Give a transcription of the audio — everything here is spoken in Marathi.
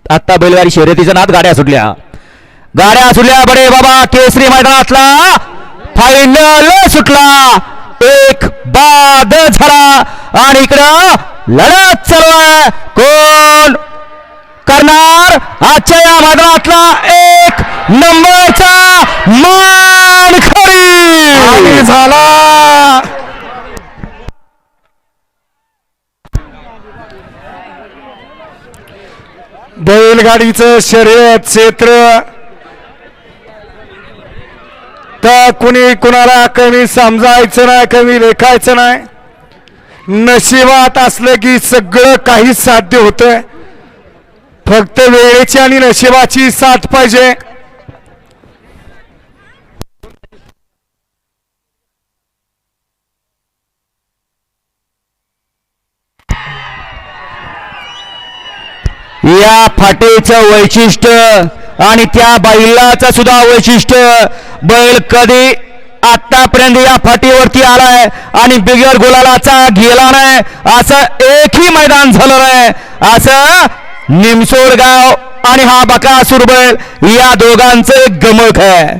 आता बैलगाडी शर्यतीचा नाद गाड्या सुटल्या बडे बाबा केसरी मैदानातला फायनल सुटला एक बाद झाला आणि इकडं लढत चालू आहे कोण करणार आजच्या या मैदानातला एक नंबरचा मानकरी झाला बैलगाडीचं शर्यत क्षेत्र तर कुणी कुणाला कमी समजायचं नाही कमी लेखायचं नाही नशिबात असलं की सगळं काही साध्य होतंय फक्त वेळेची आणि नशिबाची साथ पाहिजे या फाटेचं वैशिष्ट्य आणि त्या बैलाचं सुद्धा वैशिष्ट्य बैल कधी आतापर्यंत या फाटीवरती आलाय आणि बिगर गुलालाचा गेला नाही असं एकही मैदान झालं नाही असं निमसोड गाव आणि हा बकासूर बैल या दोघांचं एक गमक आहे